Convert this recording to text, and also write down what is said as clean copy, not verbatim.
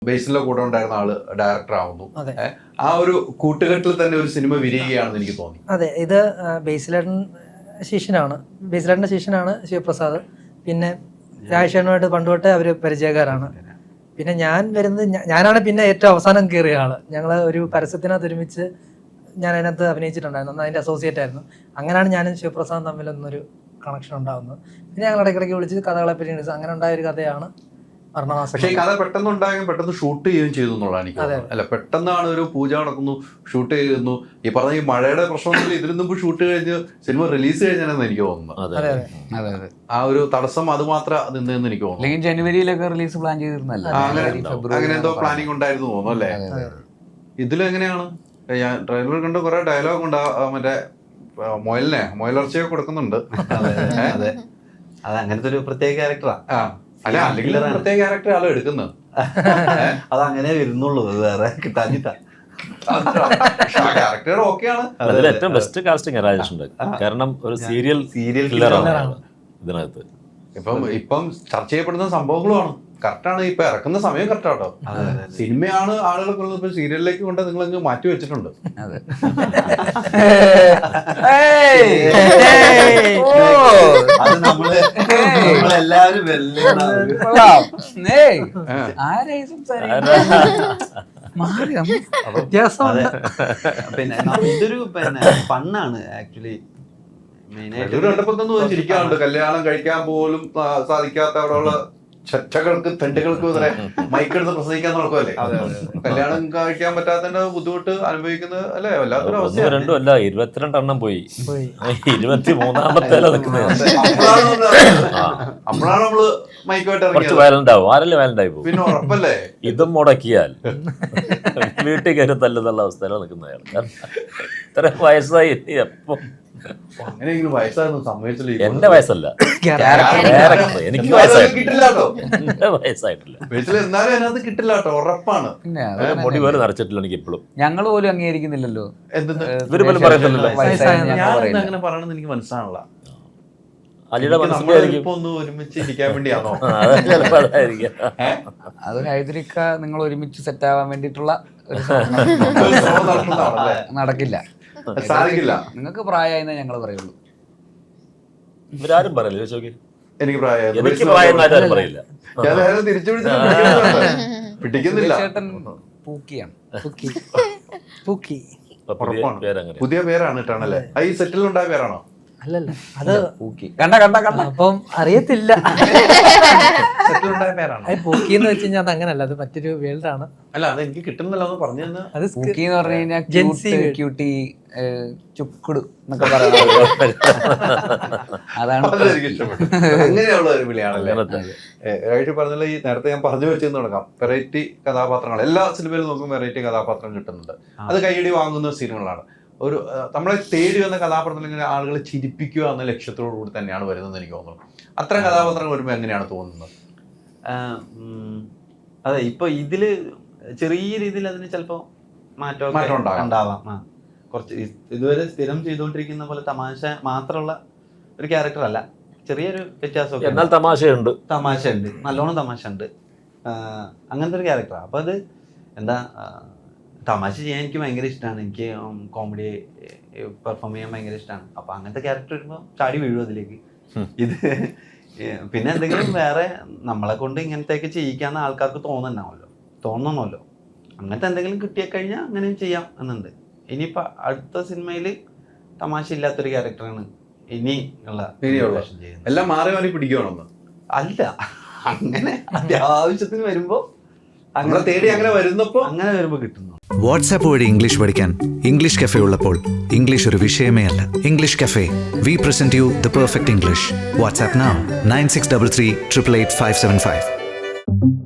ബേസിലെ കൂടെ ഉണ്ടായിരുന്ന ആള് ഡയറക്ടർ ആവുന്നു. ആ ഒരു കൂട്ടുകെട്ടിൽ തന്നെ ഒരു സിനിമ വിരിയുകയാണെന്ന് എനിക്ക് തോന്നി. അതെ, ഇത് ബേസിലേട്ടൻ്റെ ശിഷ്യനാണ് ശിവപ്രസാദ്. പിന്നെ രാജേഷനുമായിട്ട് പണ്ടുതൊട്ടേ അവര് പരിചയക്കാരാണ്. പിന്നെ ഞാനാണ് പിന്നെ ഏറ്റവും അവസാനം കയറിയ ആള്. ഞങ്ങൾ ഒരു പരസ്യത്തിനകത്ത് ഒരുമിച്ച് ഞാൻ അതിനകത്ത് അഭിനയിച്ചിട്ടുണ്ടായിരുന്നു. അന്ന് അതിന്റെ അസോസിയേറ്റ് ആയിരുന്നു. അങ്ങനെയാണ് ഞാനും ശിവപ്രസാദും തമ്മിലൊന്നൊരു കണക്ഷൻ ഉണ്ടാകുന്നത്. പിന്നെ ഞങ്ങൾ ഇടയ്ക്കിടയ്ക്ക് വിളിച്ച് കഥകളെ പറ്റി അങ്ങനെ ഉണ്ടായ ഒരു കഥയാണ് മരണമാസം. പക്ഷേ ഈ കഥ പെട്ടെന്ന് ഉണ്ടാകും, പെട്ടെന്ന് ഷൂട്ട് ചെയ്യുകയും ചെയ്തു എന്നുള്ളതാണ് എനിക്ക് തോന്നുന്നത്. അല്ല, പെട്ടെന്നാണ് ഒരു പൂജ നടക്കുന്നു, ഷൂട്ട് ചെയ്യുന്നു. ഈ പറഞ്ഞ ഈ മഴയുടെ പ്രശ്നമൊന്നും ഇതിനു മുമ്പ് ഷൂട്ട് കഴിഞ്ഞ് സിനിമ റിലീസ് കഴിഞ്ഞാണെന്ന് എനിക്ക് തോന്നുന്നത്. ആ ഒരു തടസ്സം അത് മാത്രം നിന്നെന്ന് എനിക്ക് തോന്നുന്നു. അല്ലെങ്കിൽ ജനുവരിയിലൊക്കെ റിലീസ് പ്ലാൻ ചെയ്തിരുന്നല്ല, അങ്ങനെ എന്തോ പ്ലാനിങ് ഉണ്ടായിരുന്നു തോന്നുന്നു അല്ലേ? ഇതിലെങ്ങനെയാണ്? ഞാൻ ട്രെയിലർ കണ്ട് കുറെ ഡയലോഗ് ഉണ്ട്. മറ്റേ മൊയലിറച്ചിയൊക്കെ കൊടുക്കുന്നുണ്ട്. അതെ, അത് അങ്ങനത്തെ ഒരു പ്രത്യേക ക്യാരക്ടറാ. അല്ല, അല്ലെങ്കിൽ പ്രത്യേക ക്യാരക്ടർ ആളോ എടുക്കുന്നത്. അത് അങ്ങനെ വരുന്നുള്ളൂ, വേറെ കിട്ടാഞ്ഞിട്ടാ. ക്യാരക്ടർ ഓക്കെയാണ്. അതിൽ ഏറ്റവും ബെസ്റ്റ് കാസ്റ്റിംഗ് രാജേഷുണ്ട്. കാരണം ഒരു സീരിയൽ കില്ലറാണ് ഇതിനകത്ത്. ഇപ്പം ചർച്ച ചെയ്യപ്പെടുന്ന സംഭവങ്ങളുമാണ്. കറക്റ്റാണ്. ഇപ്പൊ ഇറക്കുന്ന സമയം കറക്റ്റാട്ടോ. സിനിമയാണ് ആളുകളെ കൊള്ളുന്നത്. ഇപ്പൊ സീരിയലിലേക്ക് കൊണ്ട് നിങ്ങൾ മാറ്റി വെച്ചിട്ടുണ്ട്. അത് നമ്മളെല്ലാരും പിന്നെ ഇതൊരു ഫണ്ണാണ് ആക്ച്വലി. ചിരിക്കാറുണ്ട്. കല്യാണം കഴിക്കാൻ പോലും സാധിക്കാത്ത അവിടെയുള്ള ചർച്ചകൾക്ക് തെണ്ടുകൾക്ക് വരെ മൈക്കെടുത്ത് പ്രസംഗിക്കാൻ നടക്കുമല്ലേ? കല്യാണം കഴിക്കാൻ പറ്റാത്തതിന്റെ ബുദ്ധിമുട്ട് അനുഭവിക്കുന്നത് അല്ലേ? വല്ലാത്തൊരു അവസ്ഥ. 2 അല്ല 22 പോയി. 23-ാമത്തെ അപ്പോഴാണ് നമ്മള് മൈക്കുമായിട്ട് കുറച്ച് വയലന്റ് ആവും. ആരല്ലേ വയലന്റ് ആയി പോകും. പിന്നെ ഉറപ്പല്ലേ ഇതും മുടക്കിയാൽ വീട്ടിൽ കയറി തല്ലുന്നുള്ള അവസ്ഥയിലാണ് നിൽക്കുന്നയാൾ. ഇത്ര വയസ്സായി എപ്പോ അങ്ങനെയെങ്കിലും വയസ്സായിരുന്നു സമ്മതിച്ചില്ല. എന്റെ വയസ്സല്ല, എനിക്ക് കിട്ടില്ലാട്ടോ. എന്റെ വയസ്സായിട്ടില്ല. എന്നാലും അതിനകത്ത് കിട്ടില്ലാട്ടോ, ഉറപ്പാണ്. മുടി പോലും നിറച്ചിട്ടില്ല എനിക്ക് ഇപ്പോഴും. ഞങ്ങൾ പോലും അംഗീകരിക്കുന്നില്ലല്ലോ. ഇവര് പോലും പറയത്തില്ലല്ലോ. ഞാൻ അങ്ങനെ പറയണെന്ന് എനിക്ക് മനസ്സിലാണല്ലോ. അലിയുടെ നമ്മളിപ്പോ ഒന്ന് ഒരുമിച്ച് ഇരിക്കാൻ വേണ്ടിയാണോ? അത് ഹൈദരിക്ക നിങ്ങൾ ഒരുമിച്ച് സെറ്റ് ആവാൻ വേണ്ടിയിട്ടുള്ള നടക്കില്ല, സാധിക്കില്ല. നിങ്ങൾക്ക് പ്രായമായെന്നേ ഞങ്ങൾ പറയുള്ളൂ. ഇവരാരും പറയില്ല. ചോദിക്കും എനിക്ക് പ്രായം, എനിക്ക് പ്രായം പറയില്ല. ഞാൻ തിരിച്ചു പിടിക്കുന്നില്ല. പൂക്കിയാണ്. പുതിയ പേരാണ് ഇട്ടാണല്ലേ? ഈ സെറ്റിലുണ്ടായ പേരാണോ? അല്ലല്ല, അത് അപ്പം അറിയത്തില്ല. സെറ്റിലുണ്ടായ പേരാണ്. അത് പൂക്കി എന്ന് വെച്ച് കഴിഞ്ഞാൽ അത് അങ്ങനല്ല, അത് മറ്റൊരു വേൾഡാണ്. അല്ല, അത് എനിക്ക് കിട്ടുന്നില്ല എന്ന് പറഞ്ഞു. അത് പൂക്കി എന്ന് പറഞ്ഞു കഴിഞ്ഞാൽ ക്യൂട്ടി, ചുക്കുടു എന്നൊക്കെ പറയുന്നത്. അതാണ് എനിക്ക് ഇഷ്ടപ്പെട്ടു. അങ്ങനെയുള്ള ഒരു വിളിയാണല്ലേ രാജേഷ് പറഞ്ഞാൽ. ഈ നേരത്തെ ഞാൻ പറഞ്ഞു വെച്ചെന്ന് തുടങ്ങാം. വെറൈറ്റി കഥാപാത്രങ്ങൾ എല്ലാ സിനിമയിലും നോക്കുമ്പോൾ വെറൈറ്റി കഥാപാത്രം കിട്ടുന്നുണ്ട്. അത് കൈയടി വാങ്ങുന്ന സിനിമകളാണ്. ഒരു നമ്മളെ തേടി വന്ന കഥാപാത്രങ്ങൾ ഇങ്ങനെ ആളുകളെ ചിരിപ്പിക്കുക എന്ന ലക്ഷ്യത്തോടു കൂടി തന്നെയാണ് വരുന്നത് എനിക്ക് തോന്നുന്നു. അത്തരം കഥാപാത്രങ്ങൾ വരുമ്പോൾ എങ്ങനെയാണ് തോന്നുന്നത്? അതെ, ഇപ്പൊ ഇതില് ചെറിയ രീതിയിൽ അതിന് ചിലപ്പോ മാറ്റം ഉണ്ടാവാം. കുറച്ച് ഇതുവരെ സ്ഥിരം ചെയ്തുകൊണ്ടിരിക്കുന്ന പോലെ തമാശ മാത്രമുള്ള ഒരു ക്യാരക്ടർ അല്ല, ചെറിയൊരു വ്യത്യാസമൊക്കെ. എന്നാൽ തമാശയുണ്ട്, നല്ലോണം തമാശ ഉണ്ട്. അങ്ങനത്തെ ഒരു ക്യാരക്ടറാണ്. അപ്പൊ അത് എന്താ, തമാശ ചെയ്യാൻ എനിക്ക് ഭയങ്കര ഇഷ്ടമാണ്. എനിക്ക് കോമഡി പെർഫോം ചെയ്യാൻ ഭയങ്കര ഇഷ്ടമാണ്. അപ്പൊ അങ്ങനത്തെ ക്യാരക്ടർ വരുമ്പോൾ ചാടി വീഴും അതിലേക്ക്. ഇത് പിന്നെ എന്തെങ്കിലും വേറെ നമ്മളെ കൊണ്ട് ഇങ്ങനത്തെയൊക്കെ ചെയ്യിക്കാന്ന് ആൾക്കാർക്ക് തോന്നണമല്ലോ. അങ്ങനത്തെ എന്തെങ്കിലും കിട്ടിക്കഴിഞ്ഞാൽ അങ്ങനെയും ചെയ്യാം എന്നുണ്ട്. ഇനിയിപ്പോൾ അടുത്ത സിനിമയിൽ തമാശ ഇല്ലാത്തൊരു ക്യാരക്ടറാണ് ഇനി ഉള്ള എല്ലാം മാറി മാറി പിടിക്കണമെന്ന് അല്ല, അങ്ങനെ അത്യാവശ്യത്തിന് വരുമ്പോൾ അങ്ങനെ തേടി അങ്ങനെ വരുമ്പോൾ കിട്ടുന്നു. വാട്സാപ്പ് വഴി ഇംഗ്ലീഷ് പഠിക്കാൻ ഇംഗ്ലീഷ് കഫേ ഉള്ളപ്പോൾ ഇംഗ്ലീഷ് ഒരു വിഷയമേ അല്ല. English cafe, we present you the perfect English. WhatsApp now 9633 888 575.